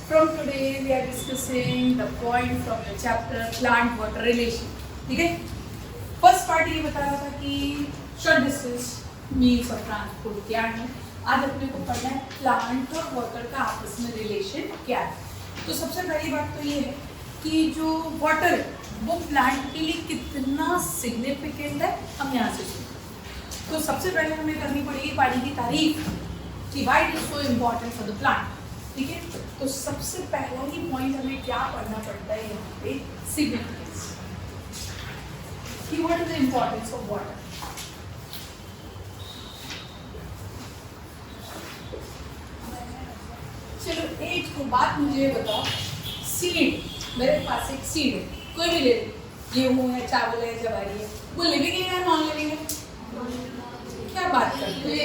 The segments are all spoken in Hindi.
From today we are discussing the point from the chapter plant water relation. ठीक है, फर्स्ट पार्ट ये बता रहा था कि short distance means of transport क्या है. आज अपने को पढ़ना है प्लांट और वाटर का आपस में रिलेशन क्या है. तो सबसे पहली बात तो ये है कि जो वाटर है वो प्लांट के लिए कितना सिग्निफिकेंट है, हम यहाँ से सुनें. तो सबसे पहले हमें करनी पड़ेगी पानी की तारीफ कि why it is so important for the plant. ठीक है, तो सबसे पहला ही पॉइंट हमें क्या पढ़ना पड़ता है यहाँ पे, सिग्निफिकेंस कि what is the importance of water. चलो एक तो बात मुझे बताओ, सीड, मेरे पास एक सीड है, कोई भी ले लो, गेहूं है, चावल है, जवारी है, वो लिविंग है या नॉन लिविंग है? क्या बात करते हो?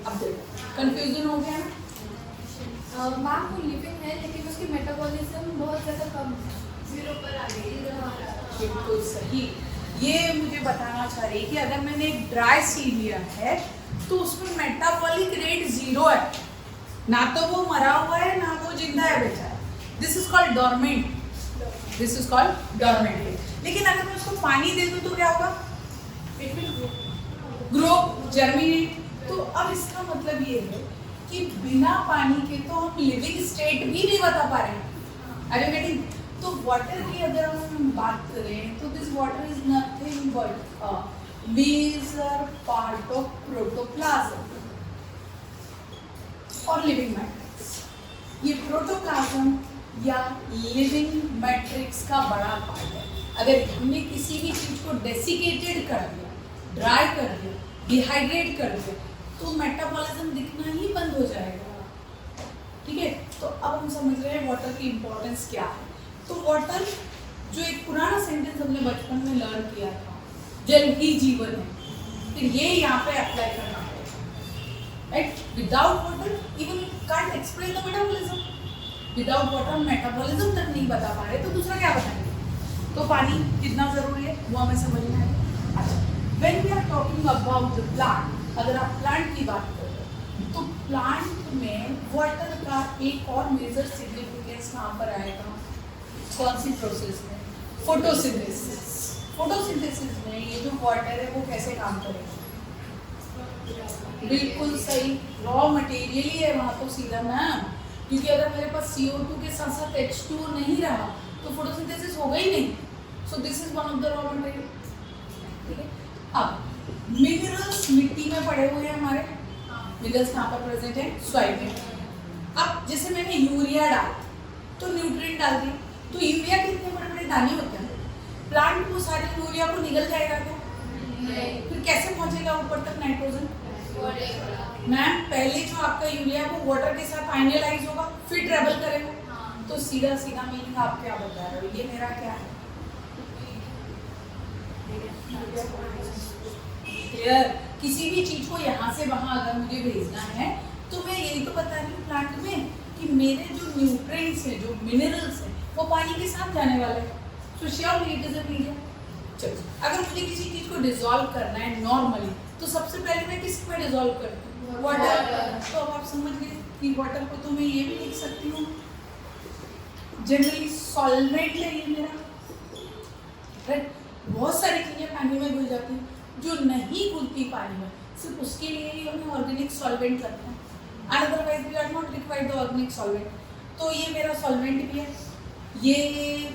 अब देखो कंफ्यूजन हो गया ना. मैम वो लिविंग है लेकिन उसकी मेटाबॉलिज्म बहुत ज़्यादा कम है, 0 पर आ गई. बिल्कुल सही. ये मुझे बताना चाह रही है कि अगर मैंने एक ड्राई सीड लिया है तो उसमें मेटाबॉलिक रेट 0 है, ना तो वो मरा हुआ है ना वो जिंदा है बेचारा. This is called dormant. This is called dormant. लेकिन अगर मैं उसको पानी दे दूं तो क्या होगा? It will grow, germinate. तो अब इसका मतलब ये है कि बिना पानी के तो हम लिविंग स्टेट भी नहीं बता पा रहे हैं. Are you getting? तो वाटर की अगर हम बात करें तो this water is nothing but a major part of protoplasm और लिविंग मैट्रिक्स. ये प्रोटोप्लाज्म या लिविंग मैट्रिक्स का बड़ा पार्ट है. अगर हमने किसी भी चीज को डेसिकेटेड कर दिया, ड्राई कर दिया, डिहाइड्रेट कर दिया तो मेटाबॉलिज्म दिखना ही बंद हो जाएगा. ठीक है, तो अब हम समझ रहे हैं वाटर की इंपॉर्टेंस क्या है. तो वाटर जो एक पुराना सेंटेंस हमने बचपन में लर्न किया था, जल ही जीवन है, तो ये यहाँ पे अप्लाई करना पड़ेगा. Right, without water even can't explain the metabolism. Without water metabolism तक नहीं बता पा रहे तो दूसरा क्या बताएंगे. तो पानी कितना जरूरी है वो हमें समझना है. अच्छा, when we are talking about the plant, अगर आप प्लांट की बात कर रहे हो तो प्लांट में वाटर का एक और मेजर सिग्निफिकेंस कहाँ पर आएगा? कौन सी प्रोसेस में? फोटोसिंथेसिस. फोटोसिंथेसिस में ये जो वाटर है वो कैसे काम करेगा? बिल्कुल सही, रॉ मटेरियल ही है वहाँ तो सीधा मैम, क्योंकि अगर मेरे पास CO2 के साथ साथ H2O नहीं रहा तो फोटोसिंथेसिस होगा ही नहीं. So this is one of the raw material. ठीक है, अब मिनरल्स मिट्टी में पड़े हुए हैं हमारे. मिनरल्स कहाँ पर प्रेजेंट है? सॉइल में. अब जैसे मैंने यूरिया डाला तो न्यूट्रिएंट डाल दिया, तो यूरिया के इतने बड़े बड़े दाने होते हैं, प्लांट को सारे यूरिया को निगल जाएगा क्या? फिर कैसे पहुंचेगा ऊपर तक नाइट्रोजन? मैम पहले जो आपका यूरिया है वो वाटर के साथ आयनालाइज होगा, फिर ट्रेवल करेगा. तो सीधा सीधा मीनिंग आप क्या बता रहे हो, ये मेरा क्या है? क्लियर? किसी भी चीज को यहाँ से वहां अगर मुझे भेजना है तो मैं यही तो बता रही हूँ प्लांट में कि मेरे जो न्यूट्रिएंट्स हैं, जो मिनरल्स हैं, वो पानी के साथ जाने वाले हैं. सो surely it is a medium. चलो, अगर मुझे किसी चीज को डिसॉल्व करना है नॉर्मली तो सबसे पहले मैं किस में डिसॉल्व करती हूँ? वाटर. तो अब आप समझ गए कि वाटर को तो मैं ये भी लिख सकती हूँ जनरली सॉल्वेंट है ये मेरा. राइट, बहुत सारी चीजें पानी में घुल जाती हैं जो नहीं घुलती पानी में, सिर्फ उसके लिए ही हमें ऑर्गेनिक सॉल्वेंट लगता है. Otherwise we are not required the organic solvent. तो ये मेरा सॉल्वेंट भी है, ये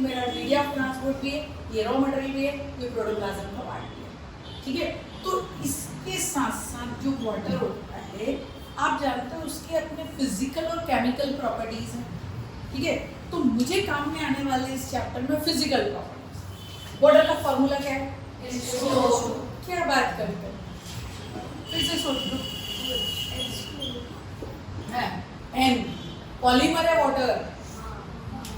मेरा मीडिया ऑफ ट्रांसपोर्ट भी है, ये रॉ मटेरियल भी है, ये प्रोटोप्लाज्म का पार्ट भी है. ठीक है, तो इसके साथ साथ जो वाटर होता है आप जानते हो उसके अपने फिजिकल और केमिकल प्रॉपर्टीज हैं. ठीक है, तो मुझे काम में आने वाले इस चैप्टर में फिजिकल प्रॉपर्टीज. वाटर का फॉर्मूला क्या है? क्या बात करते हैं, फिर से सोच लो. एन पॉलीमर है water,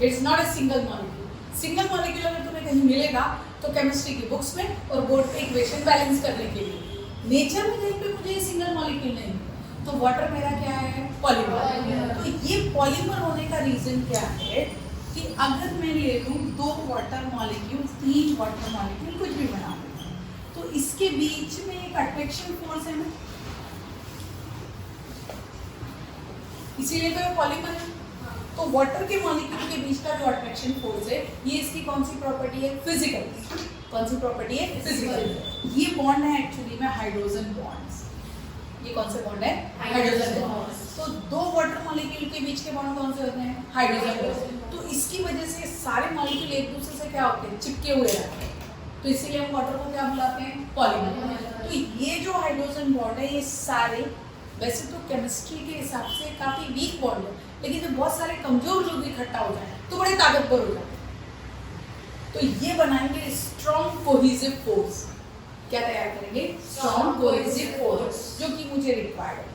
it's not a single molecule. Single molecule अगर तुम्हें कहीं मिलेगा तो केमिस्ट्री की बुक्स में और बोर्ड पे इक्वेशन बैलेंस करने के लिए. नेचर में कहीं पे मुझे सिंगल मॉलिक्यूल नहीं. तो वाटर मेरा क्या है? पॉलीमर. तो ये पॉलीमर होने का रीजन क्या है कि अगर मैं ले लूँ 2 वाटर मॉलिक्यूल, 3 वाटर मॉलिक्यूल, कुछ भी बना दूँ तो इसके बीच में एक अट्रैक्शन फोर्स है ना. इसीलिए तो ये पॉलीमर है। तो वाटर के मॉलिक्यूल के बीच का जो अट्रैक्शन फोर्स है, ये इसकी कौन सी प्रॉपर्टी है? फिजिकल। कौन सी प्रॉपर्टी है? फिजिकल। ये बॉन्ड है एक्चुअली में हाइड्रोजन बॉन्ड्स। ये कौन से बॉन्ड है? Hydrogen bond. तो दो वाटर मॉलिक्यूल के बीच के बॉन्ड कौन से होते हैं? Hydrogen bond. तो इसकी वजह से सारे मॉलिक्यूल एक दूसरे से क्या होते हैं? चिपके हुए रहते हैं। तो इसीलिए हम वाटर को क्या बुलाते हैं? पॉलीमर। तो ये जो हाइड्रोजन बॉन्ड है, ये सारे वैसे तो केमिस्ट्री के हिसाब से काफी वीक बॉन्ड है, लेकिन जब बहुत सारे कमजोर लोग इकट्ठा हो जाए तो बड़े ताकतवर हो जाते हैं। तो ये बनाएंगे स्ट्रॉन्ग कोहेसिव फोर्स। क्या तैयार करेंगे? स्ट्रॉन्ग कोहेसिव फोर्स, जो कि मुझे रिक्वायर्ड है।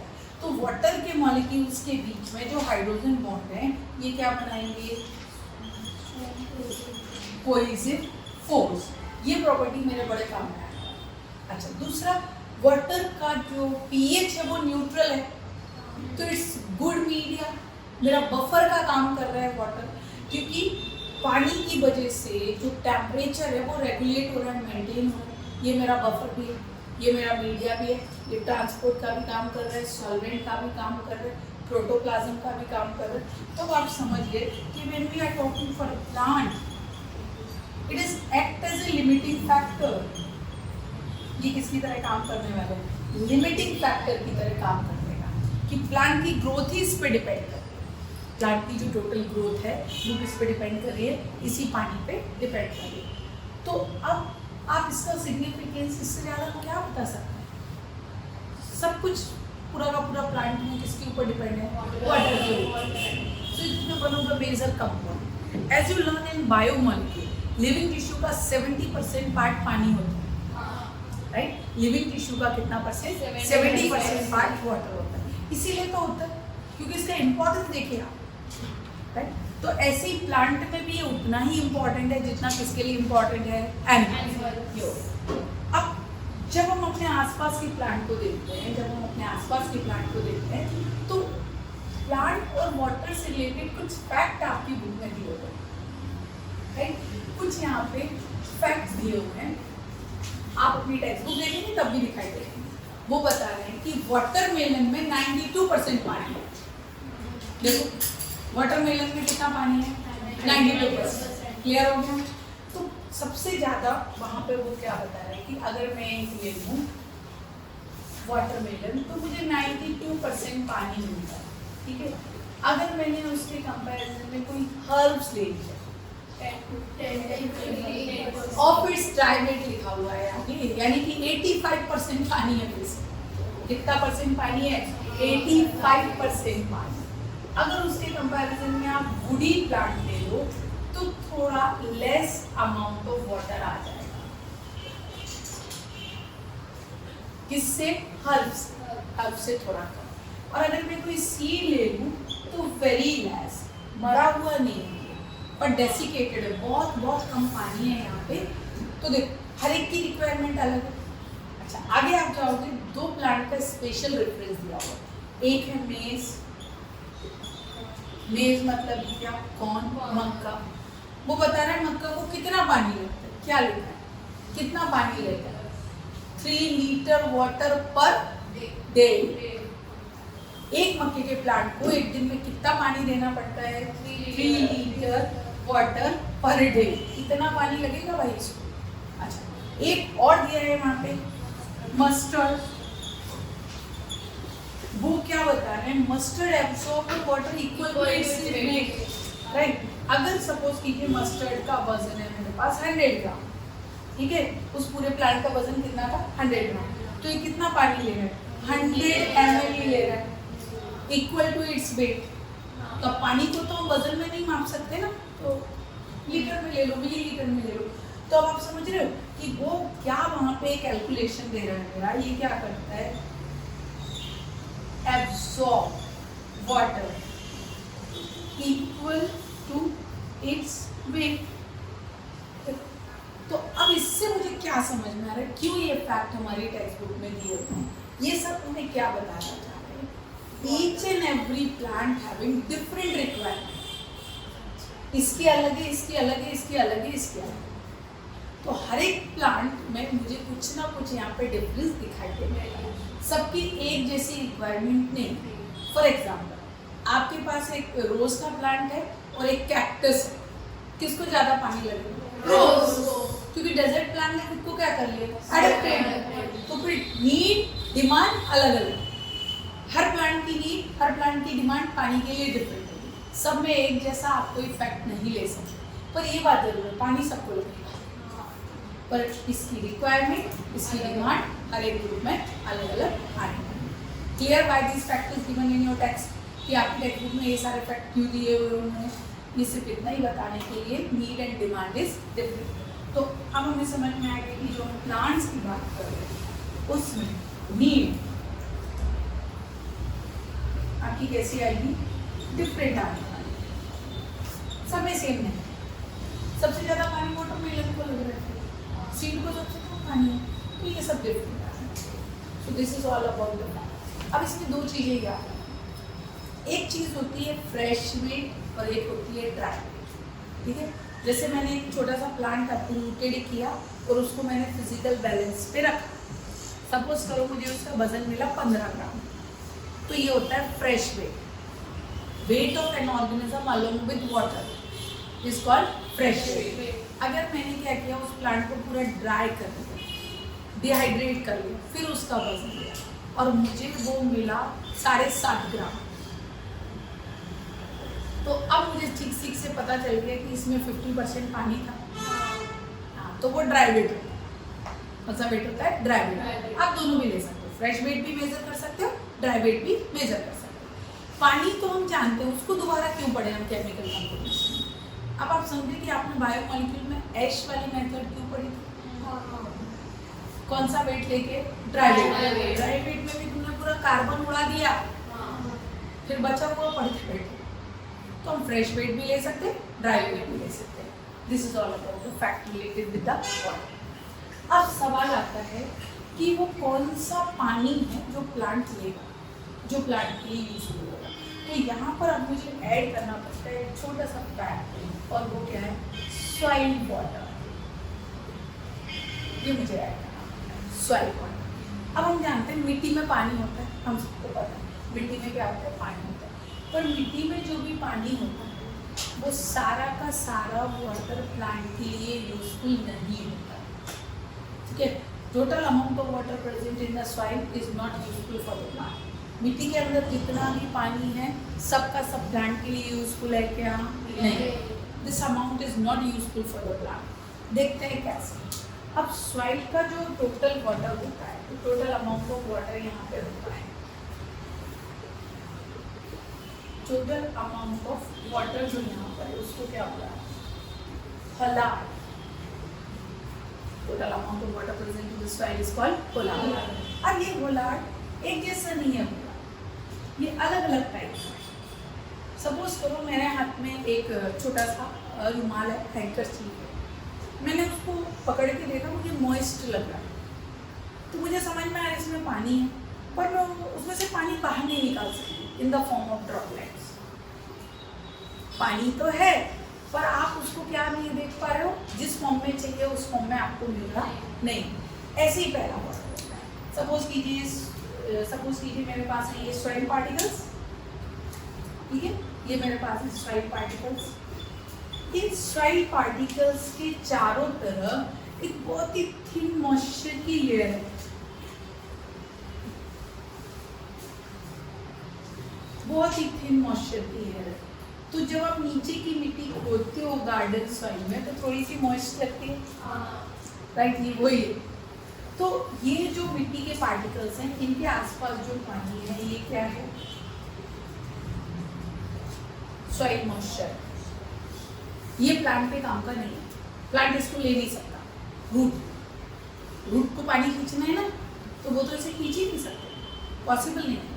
तो वाटर के मॉलिक्यूल्स के बीच में जो हाइड्रोजन बॉन्ड है, ये क्या बनाएंगे? Cohesive force. ये प्रॉपर्टी मेरे बड़े काम में आएगा। अच्छा, दूसरा, वाटर का जो पीएच है वो न्यूट्रल है, तो इट्स गुड मीडिया। मेरा बफर का काम कर रहा है वाटर, क्योंकि पानी की वजह से जो टेम्परेचर है वो रेगुलेट हो रहा है, मेंटेन हो रहा है। ये मेरा बफर भी है, ये मेरा मीडिया भी है, ये ट्रांसपोर्ट का भी काम कर रहा है, सॉल्वेंट का भी काम कर रहा है, प्रोटोप्लाज्म का भी काम कर रहा है। तो आप समझिए कि when we are talking for plant, it is act as a limiting factor. ये किसकी तरह काम करने वाला है? लिमिटिंग फैक्टर की तरह काम करने का, कि प्लांट की ग्रोथ ही इस पे डिपेंड कर रही है। प्लांट की जो टोटल ग्रोथ है वो किस पे डिपेंड कर रही है? इसी पानी पे डिपेंड कर रही है। तो अब आप इसका सिग्निफिकेंस इससे ज़्यादा क्या बता सकते हैं? सब कुछ पूरा का पूरा प्लांट में किसके ऊपर डिपेंड है? वाटर के ऊपर। So it's one of the major component. As you learn in biomolecule, living tissue का 70% पार्ट पानी होता है, राइट? लिविंग टिश्यू का कितना परसेंट? 70% पार्ट वाटर होता है। इसीलिए तो होता है क्योंकि इसका इम्पोर्टेंस देखिए आप, राइट? तो ऐसे ही प्लांट में भी ये उतना ही इम्पोर्टेंट है जितना किसके लिए इम्पोर्टेंट है? एनिमल। अब जब हम अपने आसपास के प्लांट को देखते हैं, तो प्लांट और वाटर से रिलेटेड कुछ फैक्ट आपकी बुक में दिए हुए हैं, राइट? कुछ यहाँ पे फैक्ट दिए हुए हैं, आप अपनी टेक्स्ट बुक देखेंगे तब भी दिखाई देंगे। वो बता रहे हैं कि वाटरमेलन में 92% पानी है। देखो वाटरमेलन में कितना पानी है? 92%। क्लियर हो गया? तो सबसे ज़्यादा वहाँ पे वो क्या बता रहे हैं कि अगर मैं एक ले लूँ वाटरमेलन तो मुझे 92% पानी मिलता है, ठीक है? अगर मैंने उसके कंपैरिजन में कोई हर्ब्स ले लिया और फिर डायमेट लिखा हुआ है यानी कि 85% पानी है। कितना परसेंट पानी है? 85% पानी। अगर उसके कंपैरिजन में आप वुडी प्लांट ले लो तो थोड़ा लेस अमाउंट ऑफ वाटर आ जाएगा। किससे? हर्ब्स से थोड़ा कम। और अगर मैं कोई सीड ले लूँ तो वेरी लेस, मरा हुआ नहीं है पर डेसिकेटेड है, बहुत कम पानी है यहाँ पे। तो देखो हर एक की रिक्वायरमेंट अलग है। अच्छा, आगे आप जाओगे, दो प्लांट का स्पेशल रेफरेंस दिया हुआ। एक है मेज मतलब क्या? कौन? मक्का। वो बता रहा है मक्का को कितना पानी लगता है। क्या लिखा है? कितना पानी लेता है? 3 लीटर वाटर पर डे। एक मक्के के प्लांट को एक दिन में कितना पानी देना पड़ता है? 3 लीटर वाटर पर डे। इतना पानी लगेगा भाई इसको। अच्छा, एक और दिया है वहाँ पे मस्टर्ड। वो क्या बता रहे हैं? Mustard absorb water equal to its weight, right? अगर सपोज कीजिए मस्टर्ड का वजन है मेरे पास 100 ग्राम, ठीक है? उस पूरे प्लांट का वजन कितना था? 100 ग्राम। तो ये कितना पानी ले रहा है? 100 ml ले रहा है, इक्वल टू इट्स वेट। तो पानी को तो वजन में नहीं माप सकते ना, तो लीटर में ले लो, मिलीलीटर में ले लो। तो अब आप समझ रहे हो कि वो क्या वहाँ पे कैलकुलेशन दे रहा है मेरा। ये क्या करता है? Absorb water equal to its weight. तो अब इससे मुझे क्या समझ में आ रहा है, क्यों ये फैक्ट हमारी टेक्स्ट बुक में दिए हुए हैं? ये सब हमें क्या बताना चाह रहे हैं? Each and every plant having different requirement. इसकी अलग है, इसकी अलग है, इसकी अलग है, इसकी अलग है। तो हर एक प्लांट में मुझे कुछ ना कुछ यहाँ पे डिफरेंस दिखाई देगा। सबकी एक जैसी रिक्वायरमेंट नहीं। फॉर एग्जाम्पल आपके पास एक रोज का प्लांट है और एक कैक्टस है, किसको ज्यादा पानी लगेगा? रोज। क्योंकि डेजर्ट प्लांट ने खुद को क्या कर लिया? एडेप्टेड। तो फिर नीड डिमांड अलग अलग, हर प्लांट की नीड, हर प्लांट की डिमांड पानी के लिए डिफरेंट होगी। सब में एक जैसा आप कोई इफेक्ट नहीं ले सकते, पर ये बात जरूर है पानी सबको लगेगा, पर इसकी रिक्वायरमेंट, इसकी डिमांड हर एक ग्रुप में अलग अलग आएगी। Clear by these factors given in your text, कि आपकी टेक्स्ट बुक में ये सारे फैक्ट क्यों दिए हुए उन्होंने, ये सिर्फ इतना ही बताने के लिए need and demand is different. तो अब हमें समझ में आ गया कि जो हम प्लांट्स की बात कर रहे हैं उसमें नीड आपकी कैसी आएगी? डिफरेंट आने वाली, सब में सेम नहीं। सबसे ज़्यादा पानी वाटरमेलन को लग रहा है, सीड को सबसे कम पानी है, तो ये सब डिफरेंट है। So this is all about the plant. अब इसमें दो चीज़ें याद है, एक चीज़ होती है फ्रेश वेट और एक होती है ड्राई वेट, ठीक है। जैसे मैंने एक छोटा सा प्लांट रूटेड किया और उसको मैंने फिजिकल बैलेंस पे रखा, सपोज करो मुझे उसका वजन मिला 15 ग्राम, तो ये होता है fresh weight. Weight of an organism along with water is called fresh weight. अगर मैंने क्या किया, उस प्लांट को पूरा ड्राई कर दिया, डिहाइड्रेट कर लिया, फिर उसका वजन लिया और मुझे वो मिला 7.5 ग्राम, तो अब मुझे ठीक से पता चल गया कि इसमें 50% पानी था। हाँ, तो वो ड्राई वेट होता है। कौन सा वेट होता है? Dry weight. आप दोनों भी ले सकते हो, फ्रेश वेट भी मेजर कर सकते हो, ड्राई वेट भी मेजर कर सकते हो। पानी तो हम जानते हैं, उसको दोबारा क्यों पढ़े हम केमिकल कंपोजिशन। अब आप समझे कि आपने बायोमॉलिक्यूल में एश वाली मेथड क्यों पढ़ी थी? कौन सा वेट लेके? Dry wait. ड्राई वेट में भी तुमने पूरा कार्बन उड़ा दिया, फिर बचा हुआ पढ़ते बैठे। तो हम फ्रेश वेट भी ले सकते हैं, ड्राई वेट भी ले सकते हैं। This is all about the fact related with the water. अब सवाल आता है कि वो कौन सा पानी है जो प्लांट लेगा, जो प्लांट के लिए यूजफुल होगा। तो यहाँ पर अब मुझे ऐड करना पड़ता है एक छोटा सा फैक्ट, और वो क्या है? Soil water. ये मुझे ऐड करना पड़ता है, सॉइल वाटर। अब हम जानते हैं मिट्टी में पानी होता है, हम सबको पता है मिट्टी में क्या होता है? पानी होता है। पर मिट्टी में जो भी पानी होता है वो सारा का सारा वाटर प्लांट के लिए यूजफुल नहीं होता, ठीक है। Total amount of water present in the soil is not useful for the plant. मिट्टी के अंदर जितना भी पानी है सबका सब प्लांट के लिए यूजफुल है क्या? नहीं। This amount is not useful for the plant. देखते हैं कैसे। अब सॉइल का जो टोटल वाटर होता है, तो टोटल अमाउंट ऑफ वाटर यहाँ पे होता है, टोटल अमाउंट ऑफ वाटर जो यहाँ पर है उसको क्या बोला? Holard. Total amount of water present in the soil is called holard. अब ये होलार्ड एक जैसा नहीं है, ये अलग अलग टाइप का है। सपोज करो मेरे हाथ में एक छोटा सा रुमाल है, हैंकरचीफ है, मैंने उसको पकड़ के देखा, मुझे मॉइस्ट लग रहा है, तो मुझे समझ में आया इसमें पानी है, पर मैं उसमें से पानी बाहर नहीं निकाल सकती in the form of droplets. पानी तो है पर आप उसको क्या नहीं देख पा रहे हो, जिस फॉर्म में चाहिए उस फॉर्म में आपको मिल रहा नहीं। ऐसे ही पहला वाटर होता है। सपोज कीजिए मेरे पास है ये सॉइल पार्टिकल्स, ठीक है, ये मेरे पास है soil particles. In soil particles के चारों तरफ एक बहुत ही थिन मॉइस्चर की लेयर है, बहुत ही थिन मॉइस्चर की लेयर है। तो जब आप नीचे की मिट्टी खोदते हो गार्डन सॉइल में तो थोड़ी सी मॉइस्ट लगती है, राइट, ये वही है। तो ये जो मिट्टी के पार्टिकल्स हैं इनके आसपास जो पानी है ये क्या है? Soil moisture. ये प्लांट पे काम का नहीं है, प्लांट इसको ले नहीं सकता। रूट को पानी खींचना है ना, तो वो तो इसे खींच ही नहीं सकते, पॉसिबल नहीं है।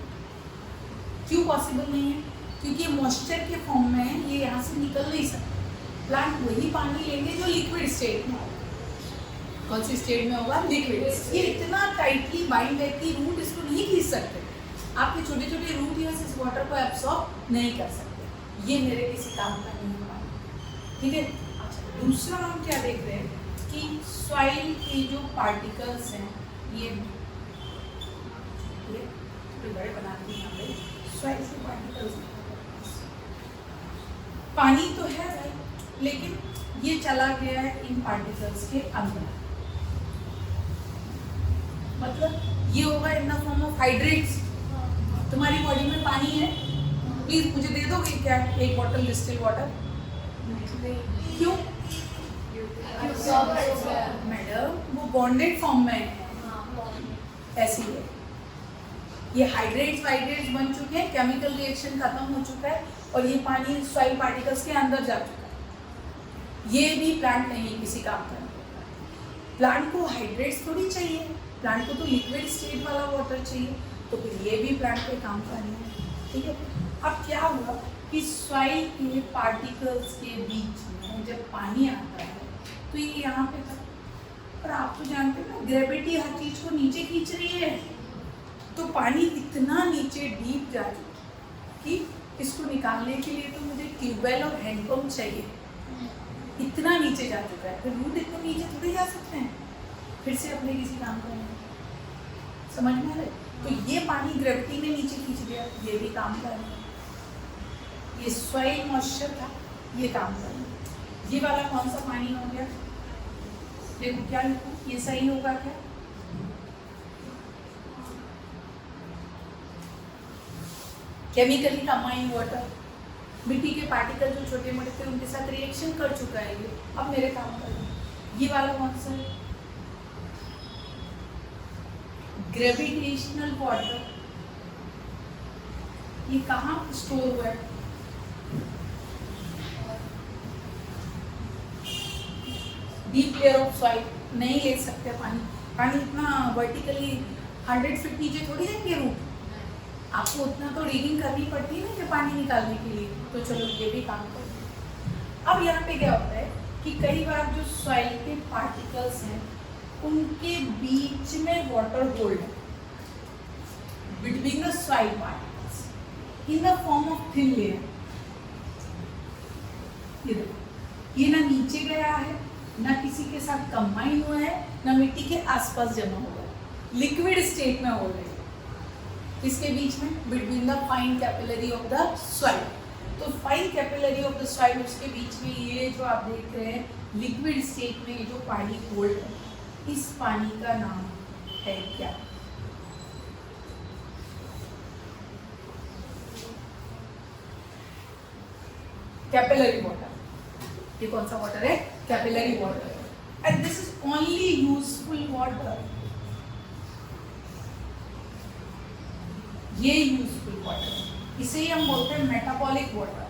क्यों पॉसिबल नहीं है? क्योंकि मॉइस्चर के फॉर्म में ये यहाँ से निकल नहीं सकता। प्लांट वही पानी लेंगे जो लिक्विड स्टेट में होगा। कौन सी स्टेट में होगा? लिक्विड। ये इतना टाइटली बाइंड है कि रूट इसको नहीं खींच सकते। आपके छोटे छोटे रूट यहाँ से इस वाटर को एब्सॉर्ब नहीं कर सकते। ये मेरे किसी काम का नहीं होगा, ठीक है। अच्छा, दूसरा हम क्या देख रहे हैं कि सॉइल के जो पार्टिकल्स हैं ये बड़े बनाते हैं यहाँ पे सॉइल के पार्टिकल्स। पानी तो है लेकिन ये चला गया है इन पार्टिकल्स के अंदर, मतलब ये होगा in the form of hydrates. तुम्हारी बॉडी में पानी है, प्लीज मुझे दे दोगे क्या एक बॉटल डिस्टिल वाटर? क्यों मैडम? वो बॉन्डेड फॉर्म में है, ऐसी है। ये हाइड्रेट्स वाइड्रेट्स बन चुके हैं, केमिकल रिएक्शन खत्म हो चुका है और ये पानी सॉइल पार्टिकल्स के अंदर जा चुका है। ये भी प्लांट नहीं किसी काम का। प्लांट को हाइड्रेट्स थोड़ी चाहिए, प्लांट को तो लिक्विड स्टेट वाला वाटर चाहिए, तो फिर ये भी प्लांट के काम का नहीं है। ठीक है, अब क्या हुआ कि सॉइल के पार्टिकल्स के बीच में जब पानी आता है तो ये यहाँ पे था, पर आप तो जानते हो ग्रेविटी हर चीज को नीचे खींच रही है, तो पानी इतना नीचे डीप जा चुका कि इसको निकालने के लिए तो मुझे ट्यूबवेल और हैंडपम्प चाहिए। इतना नीचे जा चुका है, फिर रूट इतना नीचे थोड़ी जा सकते हैं फिर से अपने किसी काम का नहीं। समझ में आ रहा है? तो ये पानी ग्रेविटी ने नीचे खींच दिया, ये भी काम कर रहा है। ये सॉइल मॉइस्चर था, ये काम कर रहा है। ये वाला कौन सा पानी हो गया? देखो क्या लिखूं, ये सही होगा क्या? केमिकली कंबाइंड वाटर, मिट्टी के पार्टिकल जो छोटे मोटे थे उनके साथ रिएक्शन कर चुका है ये, अब मेरे काम कर रहा है। ये वाला कौन सा है? Gravitational water. ये कहाँ स्टोर हुआ है? Deep layer of soil. नहीं ले सकते पानी, पानी इतना वर्टिकली 100 फीट नीचे थोड़ी जाएंगे रूट, आपको उतना तो रीडिंग करनी पड़ती है ना ये पानी निकालने के लिए। तो चलो ये भी काम करते हैं। अब यहाँ पे क्या होता है कि कई बार जो सॉइल के पार्टिकल्स हैं उनके बीच में वाटर होल्ड है between the soil particles in the form of thin layer. ये देखो, ये ना नीचे गया है, ना किसी के साथ कंबाइन हुआ है, ना मिट्टी के आसपास जमा हुआ है, लिक्विड स्टेट में हो रही है। इसके बीच में between the fine capillary of the soil. तो fine capillary of the soil, उसके बीच में ये जो आप देख रहे हैं लिक्विड स्टेट में ये जो पानी होल्ड है, इस पानी का नाम है क्या? Capillary water. ये कौन सा वाटर है? Capillary water. And this is only useful water. ये यूजफुल वाटर, इसे ही हम बोलते हैं मेटाबॉलिक वाटर।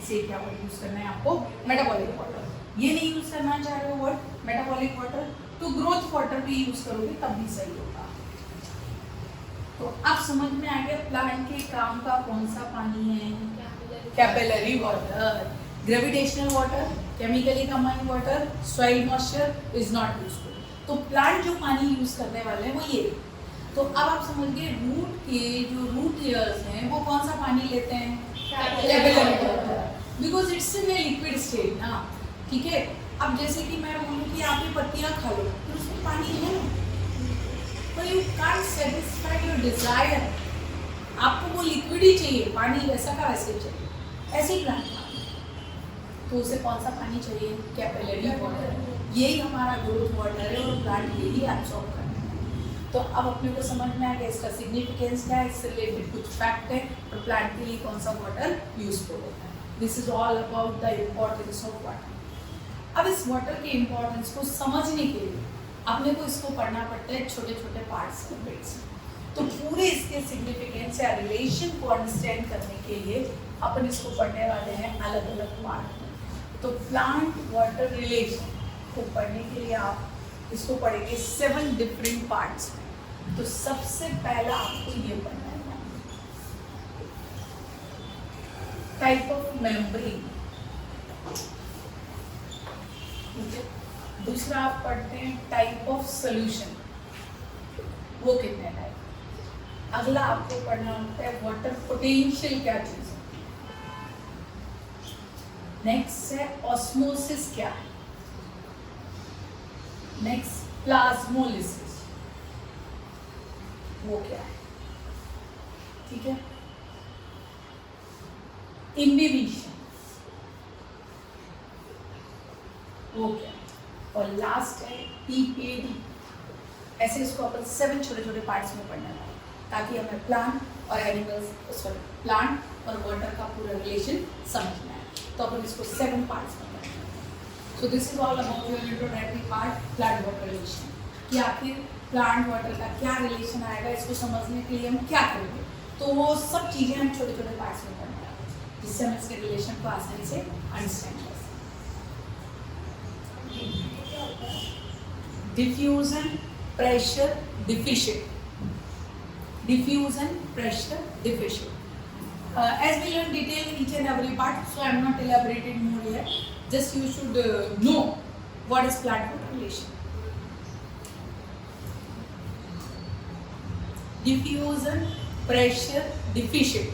इसे क्या वर्ड यूज करना है आपको? Metabolic water. ये नहीं यूज करना चाह रहे हो वर्ड मेटाबॉलिक वाटर, तो ग्रोथ वाटर भी यूज करोगे तब भी सही होगा। तो अब समझ में आ गया प्लांट के काम का कौन सा पानी है? Capillary water. Gravitational water, chemically combined water, soil moisture is not useful. तो प्लांट जो पानी यूज करने वाले हैं वो ये। तो अब आप समझ गए रूट के जो रूट लेयर्स हैं वो कौन सा पानी लेते हैं? Capillary water, because it's in a liquid state ना। ठीक है, अब जैसे कि मैं बोलूँ कि आप ये पत्तियाँ खा लो, तो उसमें पानी है, पर you can't satisfy your desire. आपको वो लिक्विड ही चाहिए, पानी वैसा का वैसे चाहिए, ऐसे ही प्लांट। तो उसे कौन सा पानी चाहिए? Capillary water. यही हमारा ग्रोथ वाटर है और प्लांट यही एब्सॉर्ब करता है। तो अब अपने को समझ में आ गया इसका सिग्निफिकेंस क्या है, इससे रिलेटेड कुछ फैक्ट है और प्लांट के लिए कौन सा वाटर यूजफुल होता है। This is all about the importance of water. अब इस वाटर के इम्पोर्टेंस को समझने के लिए अपने को इसको पढ़ना पड़ता है छोटे छोटे पार्ट्स के बिट्स। तो पूरे इसके सिग्निफिकेंस या रिलेशन को अंडरस्टैंड करने के लिए अपन इसको पढ़ने वाले हैं अलग अलग पार्ट में। तो प्लांट वाटर रिलेशन को पढ़ने के लिए आप इसको पढ़ेंगे 7 डिफरेंट पार्ट्स में। तो सबसे पहला आपको ये पढ़ना है टाइप ऑफ मेम्ब्रेन। दूसरा आप पढ़ते हैं टाइप ऑफ सॉल्यूशन, वो कितने टाइप। अगला आपको पढ़ना होता है वाटर पोटेंशियल क्या चीज है। नेक्स्ट है ऑस्मोसिस क्या है। नेक्स्ट प्लाज्मोलिसिस, वो क्या है। ठीक है, imbibition. ओके, और लास्ट है PAD. ऐसे इसको अपन 7 छोटे छोटे पार्ट्स में पढ़ना है ताकि हमें प्लांट और एनिमल्स, सॉरी प्लांट और वाटर का पूरा रिलेशन समझना है. तो अपन इसको 7 पार्ट्स में पढ़ना है. So this is all about your introductory part, plant water relation. कि आखिर प्लांट वाटर का क्या रिलेशन आएगा, इसको समझने के लिए हम क्या करेंगे. तो वो सब चीज़ें हम छोटे छोटे पार्ट्स में पढ़ना है जिससे हम इसके रिलेशन को आसानी से अंडरस्टैंड कर सकें. Diffusion, pressure, diffusion. Diffusion, pressure, diffusion. As we learn detail in each and every part, so I am not elaborating more here. Just you should know what is plant-water relation. Diffusion, pressure, diffusion.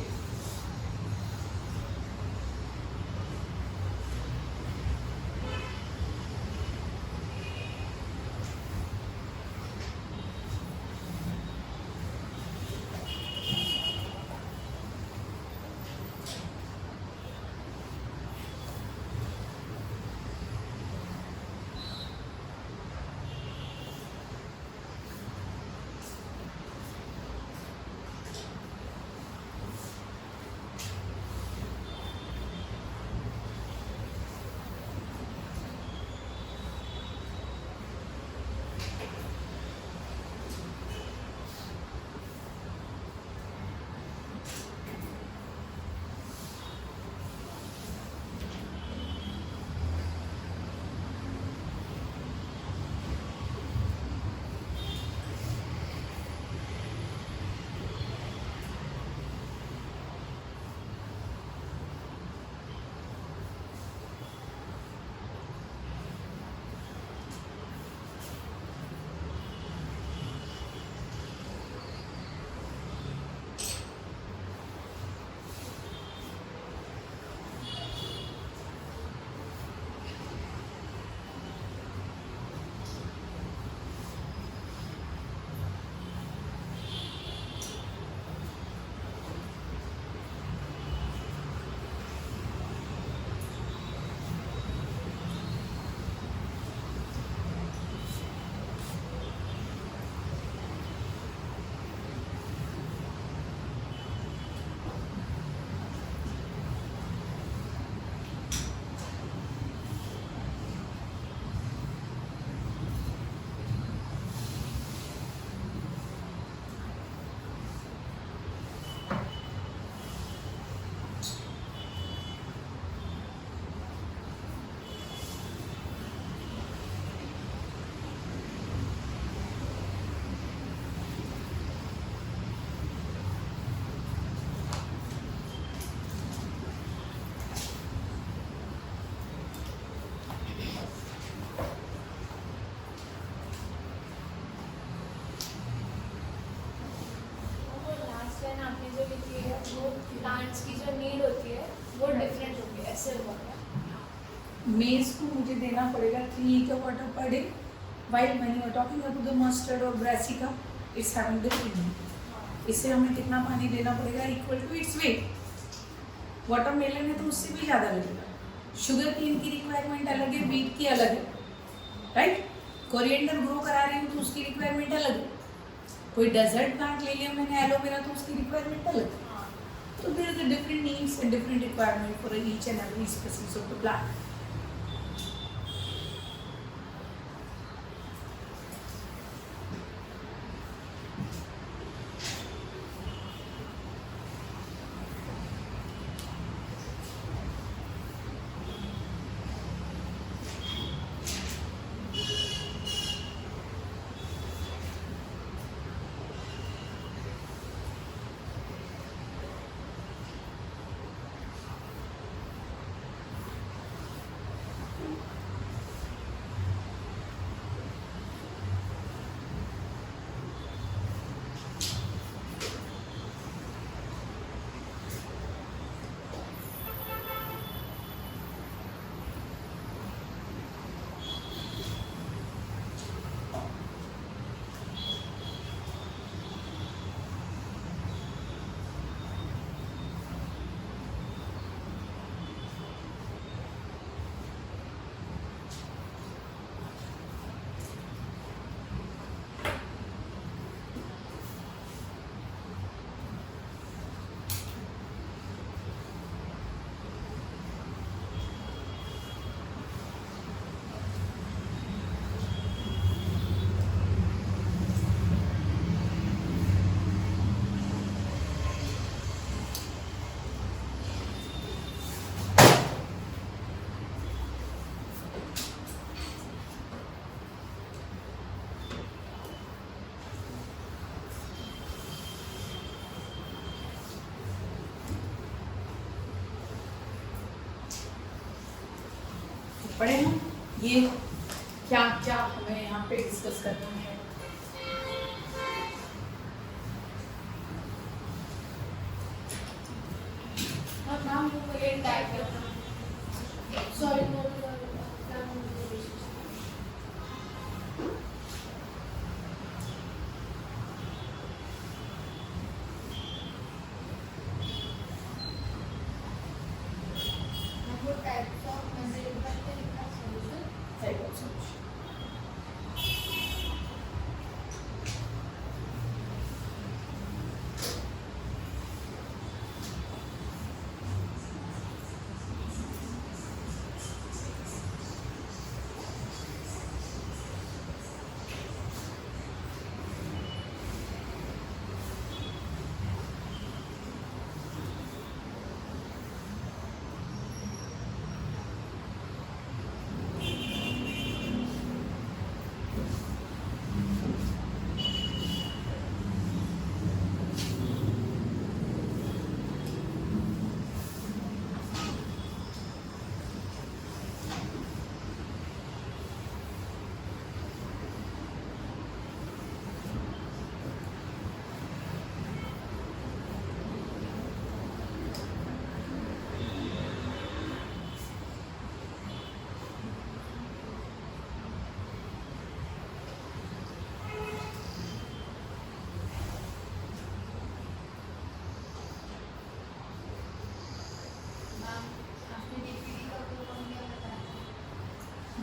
Plants की जो नीड होती है वो डिफरेंट होगी, ऐसे होगा. मेज को मुझे देना पड़ेगा 3 liter water per day, while when you are talking about the mustard or brassica, it's having different need. इससे हमें कितना पानी देना पड़ेगा equal to its weight. Watermelon है तो उससे भी ज़्यादा लगेगा. शुगर केन की रिक्वायरमेंट अलग है, बीट की अलग है, राइट. कोरिएंडर ग्रो करा रही हूँ तो उसकी रिक्वायरमेंट अलग है. कोई डेजर्ट प्लांट ले लिया मैंने एलोवेरा तो उसकी रिक्वायरमेंट अलग है. So there is a different needs and different requirement for each and every species of the plant. पढ़े हम ये क्या क्या हमें यहाँ पे डिस्कस करना है। और नाम वो ये टाइप करना sorry no types of measurable solution type of solution.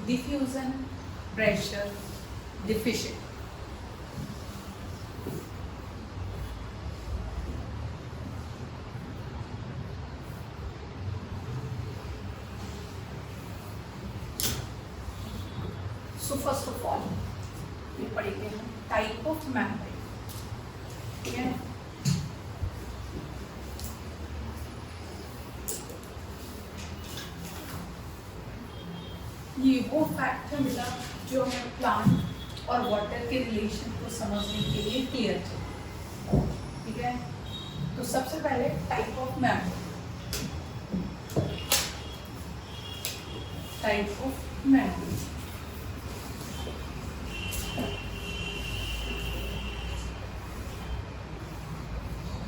Diffusion, pressure, डिफिशन। सो फर्स्ट ऑफ ऑल ये पढ़ेंगे हम टाइप ऑफ मेम्ब्रेन, ठीक है। ये वो फैक्ट है बेटा जो हमें प्लांट और वाटर के रिलेशन को समझने के लिए क्लियर है, ठीक है। तो सबसे पहले type of membrane, type of membrane.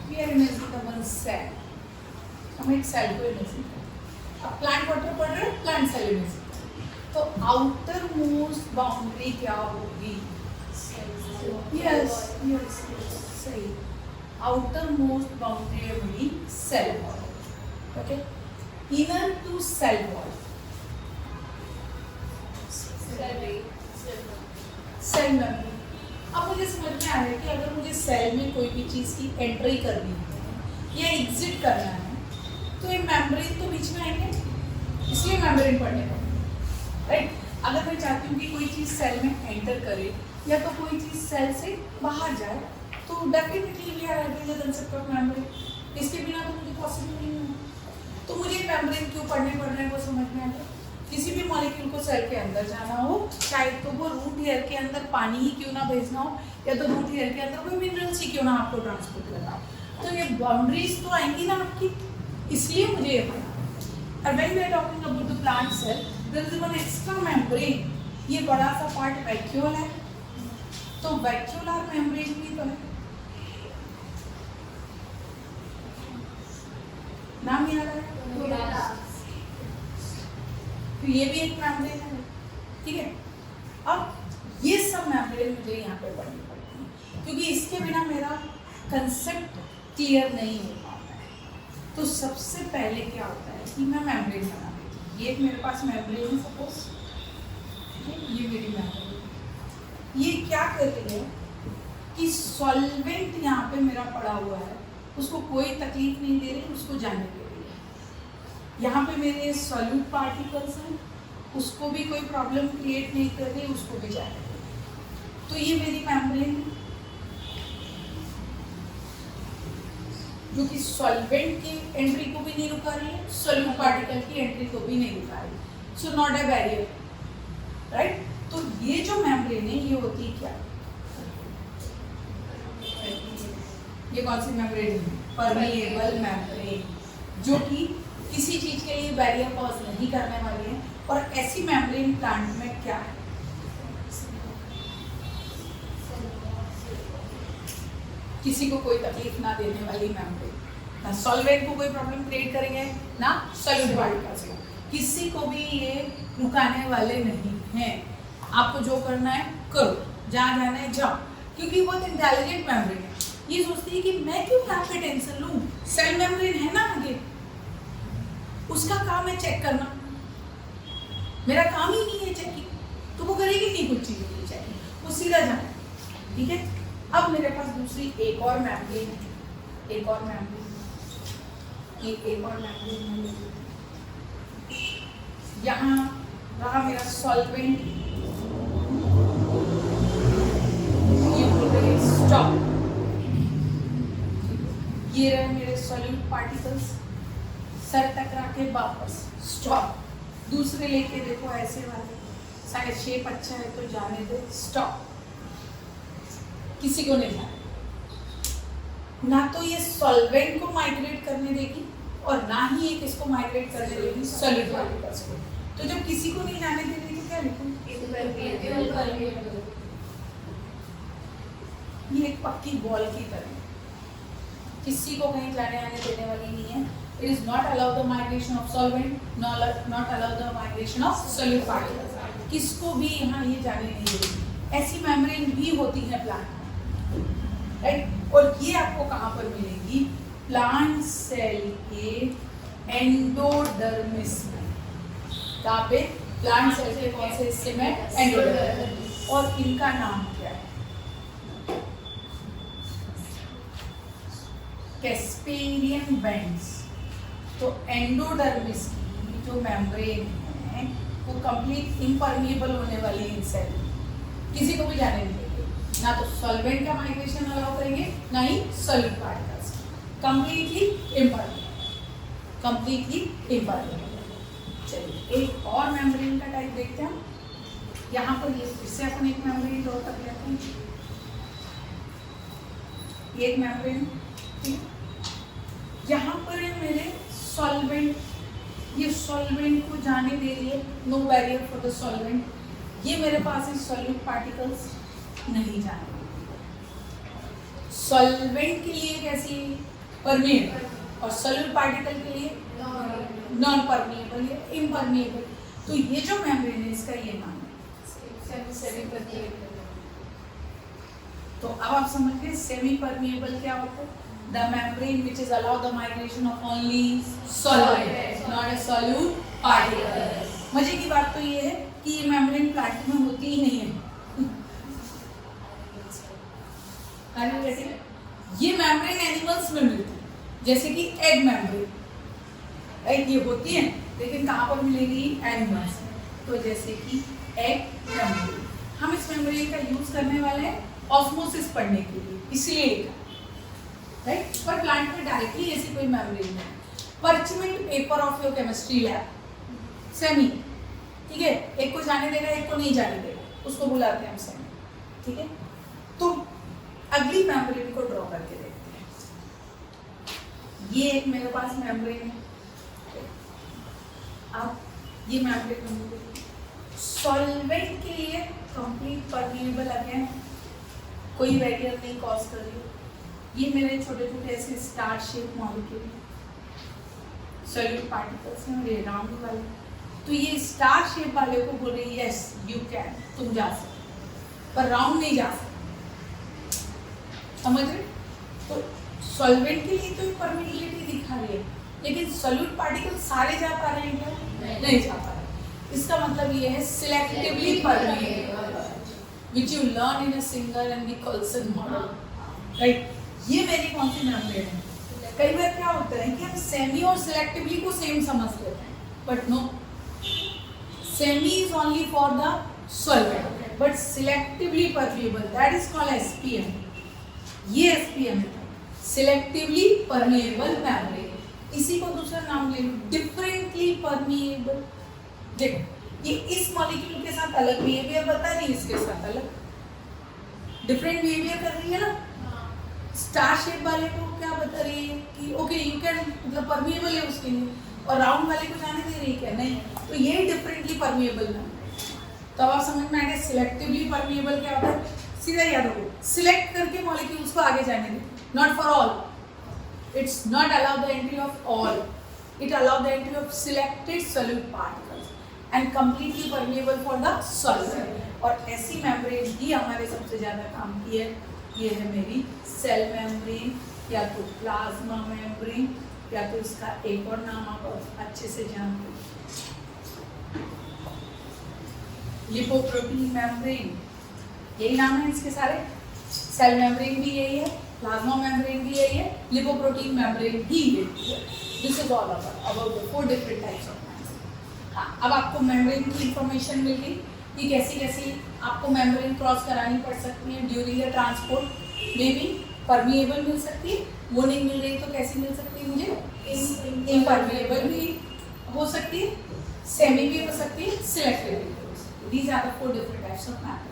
We are imagining the one cell, हम एक सेल को इमेजिन करें। अब प्लांट वाटर पढ़ रहे हैं, प्लांट सेल इमेजिन। तो आउटर मोस्ट बाउंड्री क्या होगी? यस यस सही, आउटर मोस्ट बाउंड्री होगी cell wall, okay. Inner to cell wall, cell membrane. अब मुझे समझ में आ रहा है कि अगर मुझे सेल में कोई भी चीज़ की एंट्री करनी है या एग्जिट करना है तो ये मेम्ब्रेन तो बीच में आएंगे, इसलिए मेम्ब्रेन पढ़ने का, राइट। अगर मैं चाहती हूँ कि कोई चीज़ सेल में एंटर करे या तो कोई चीज़ सेल से बाहर जाए तो definitely we are having the concept of membrane, इसके बिना तो मुझे पॉसिबल नहीं है। तो मुझे मेम्ब्रेन क्यों पढ़ने पड़ रहे हैं वो समझ में आता है। किसी भी मॉलिक्यूल को सेल के अंदर जाना हो, चाहे तो वो रूट हेयर के अंदर पानी ही क्यों ना भेजना हो या तो रूट हेयर के अंदर कोई मिनरल्स ही क्यों ना आपको ट्रांसपोर्ट करना हो, तो ये बाउंड्रीज तो आएंगी ना आपकी, इसलिए मुझे ये पढ़ना। और when we are talking about the plant cell there is one extra membrane, ये बड़ा सा पार्ट वैक्यूल है, तो वैक्यूलर मेम्ब्रेन भी तो है, नाम याद है, तो ये भी एक मेम्ब्रेन है, ठीक है। अब ये सब मेम्ब्रेन मुझे यहाँ पे पढ़नी पड़ती है क्योंकि इसके बिना मेरा कंसेप्ट क्लियर नहीं हो पाता है। तो सबसे पहले क्या होता है कि मैं मेम्ब्रेन बना देती हूँ। ये मेरे पास मेम्ब्रेन है सपोज, ये मेरी मेम्ब्रेन, ये क्या कर रही है कि सॉल्वेंट यहाँ पे मेरा पड़ा हुआ है, उसको कोई तकलीफ नहीं दे रही, उसको जाने दे रही है। यहाँ पे मेरे सॉल्यूट पार्टिकल्स हैं, उसको भी कोई प्रॉब्लम क्रिएट नहीं कर रही, उसको भी जाने दे रही। तो ये मेरी मेम्ब्रेन जो कि सॉल्वेंट की एंट्री को भी नहीं रुका रही है, सॉल्यूट पार्टिकल की एंट्री को भी नहीं रुका रही, so not a barrier, right. तो ये जो मेम्ब्रेन है ये होती है क्या, ये कौन सी मेम्ब्रेन है? परमिएबल मेम्ब्रेन, जो कि किसी चीज के लिए बैरियर कॉज नहीं करने वाली है, और ऐसी मेम्ब्रेन प्लांट में क्या है? किसी को कोई तकलीफ ना देने वाली मेम्ब्रेन, ना सॉल्वेंट को कोई प्रॉब्लम क्रिएट करेंगे ना सॉल्यूट पार्टिकल्स को, किसी को भी ये रुकाने वाले नहीं हैं। आपको जो करना है करो, जहाँ जाना है जाओ, क्योंकि बहुत इंटेलिजेंट मेम्ब्रेन है। ये सोचती है कि मैं क्यों यहाँ पे टेंशन लूँ, सेल मेम्ब्रेन है ना आगे, उसका काम है चेक करना, मेरा काम ही नहीं है चेकिंग, तो वो करेगी नहीं कुछ चीज़ों की चेकिंग, वो सीधा जाना। ठीक है, अब मेरे पास दूसरी एक और मेम्ब्रेन है, एक और मेम्ब्रेन, ये एक और मेम्ब्रेन है। यहाँ रहा मेरा सॉल्वेंट, ये बोल रहे स्टॉप, ये रहे मेरे सॉल्यूट पार्टिकल्स, सर टकरा के वापस स्टॉप। दूसरे लेके देखो ऐसे वाले, शायद शेप अच्छा है तो जाने दे, स्टॉप, किसी को नहीं जाने, ना तो ये सॉल्वेंट को माइग्रेट करने देगी और ना ही ये किसको माइग्रेट करने देगी, सॉल्यूट पार्टिकल्स को। तो जब किसी को नहीं जाने दे रही तो क्या लिखूं? ये एक पक्की बॉल की तरह, किसी को कहीं जाने आने देने वाली नहीं है। It is not allow the migration of solvent, not allow the migration of solute particles. किसको भी यहाँ ये जाने नहीं देगी। ऐसी मेम्ब्रेन भी होती है प्लांट में, राइट? और ये आपको कहाँ पर मिलेगी? प्लांट सेल के एंडोडर्मिस में। कहाँ पे? प्लांट सेल के कौन से हिस्से में? एंडोडर्मिस। और इनका नाम क्या है? Casparian bands. तो एंडोडर्मिस की जो मेम्ब्रेन है वो कंप्लीट इम्परमिएबल होने वाली है इन सेल, किसी को भी जाने नहीं देंगे, ना तो सॉल्वेंट का माइग्रेशन अलाउ करेंगे ना ही solute particles, completely impermeable, completely impermeable. चलिए एक और मेम्ब्रेन का टाइप देखते हैं। यहाँ पर ये फिर से अपन एक मेम्ब्रेन ड्रॉ कर लेते हैं, एक मेम्ब्रेन, ठीक है। यहाँ पर है मेरे सॉल्वेंट, ये सॉल्वेंट को जाने दे रही है, no barrier for the solvent. ये मेरे पास है सॉल्यूट पार्टिकल्स, नहीं जाने। सॉल्वेंट के लिए कैसी? परमिएबल, और सॉल्यूट पार्टिकल के लिए नॉन परमिएबल या इम्परमिएबल। तो ये जो मेम्ब्रेन है इसका ये नाम है सेमी परमिएबल। तो अब आप समझ गए सेमी परमिएबल क्या होता है? The membrane which is allow the migration of only solvent, not a solute particle. मजे की बात तो ये है कि ये मेम्ब्रेन प्लांट में होती ही नहीं है। ये मेम्ब्रेन एनिमल्स में मिलती है, जैसे कि एग मेम्ब्रेन, एग ये होती है, लेकिन कहाँ पर मिलेगी? एनिमल्स। तो जैसे कि एग मेम्ब्रेन, हम इस मेम्ब्रेन का यूज करने वाले हैं ऑस्मोसिस पढ़ने के लिए, इसलिए राइट। पर प्लांट में डायरेक्टली ऐसी कोई मेम्ब्रेन नहीं। Parchment paper of your chemistry lab, semi, ठीक है, एक को जाने देगा एक को नहीं जाने देगा, उसको बुलाते हैं हम सेमी, ठीक है। तो अगली मेम्ब्रेन को ड्रॉ करके देखते हैं। ये एक मेरे पास मेम्ब्रेन है, अब ये मेम्ब्रेन सॉल्वेंट के लिए कंप्लीट परमिएबल अगेन, कोई बैरियर नहीं कॉज कर रही। ये मेरे छोटे छोटे ऐसे star shape molecule solute particles हैं, और ये राउंड वाले। तो ये स्टार शेप वाले को बोल रही है यस यू कैन, तुम जा सकते, पर राउंड नहीं जा सकते, समझ रहे? तो सॉल्वेंट के लिए तो परमिएबिलिटी दिखा रही है, लेकिन सॉल्यूट पार्टिकल सारे जा पा रहे हैं क्या? नहीं जा पा रहे। इसका मतलब ये है selectively permeable, which you learn in a Singer and the Colson model, right. ये मेरी कौन सी मेम्ब्रेन है? कई बार क्या होता है कि हम सेमी और सिलेक्टिवली को सेम समझ लेते हैं, but no, semi is only for the solvent but selectively permeable, that is called SPM. ये एसपीएम है, सिलेक्टिवली परमिएबल मेम्ब्रेन। इसी को दूसरा नाम ले लो, डिफरेंटली परमिएबल। देखो ये इस मॉलिक्यूल के साथ अलग बिहेवियर बता रही है, इसके साथ अलग डिफरेंट बिहेवियर कर रही है ना। स्टार शेप वाले को क्या बता रही है कि ओके यू कैन, मतलब परमिएबल है उसके लिए, और राउंड वाले को जाने दे रही है क्या? नहीं। तो ये डिफरेंटली परमिएबल मेम्ब्रेन। तो अब आप समझ में आ गया सिलेक्टिवली परमिएबल क्या होता है। सीधा याद रखो, सिलेक्ट करके मॉलिक्यूल्स को आगे जाने दें, not for all. It's not allow the entry of all, it allow the entry of selected solute particles and completely permeable for the solvent. और ऐसी मेम्ब्रेन ही हमारे सबसे ज्यादा काम की है। ये है मेरी सेल मेम्ब्रेन, या तो प्लाज्मा मेम्ब्रेन, या तो इसका एक और नाम आप अच्छे से जानते हो, लिपोप्रोटीन मेम्ब्रेन। यही नाम है इसके सारे। सेल मेम्ब्रेन भी यही है, प्लाज्मा मेम्ब्रेन भी यही है, लिपोप्रोटीन मेम्ब्रेन भी यही है। This is all about the 4 different types of membrane. हाँ, अब आपको मेम्ब्रेन की इंफॉर्मेशन मिल गई कि कैसी कैसी आपको मेम्ब्रेन क्रॉस करानी पड़ सकती है during the transport. May be permeable मिल सकती है, वो नहीं मिल रही तो कैसी मिल सकती है मुझे? इम्परमिएबल भी हो सकती है, सेमी भी हो सकती है, सिलेक्टिव भी हो सकती है। These are the 4 different types of membrane.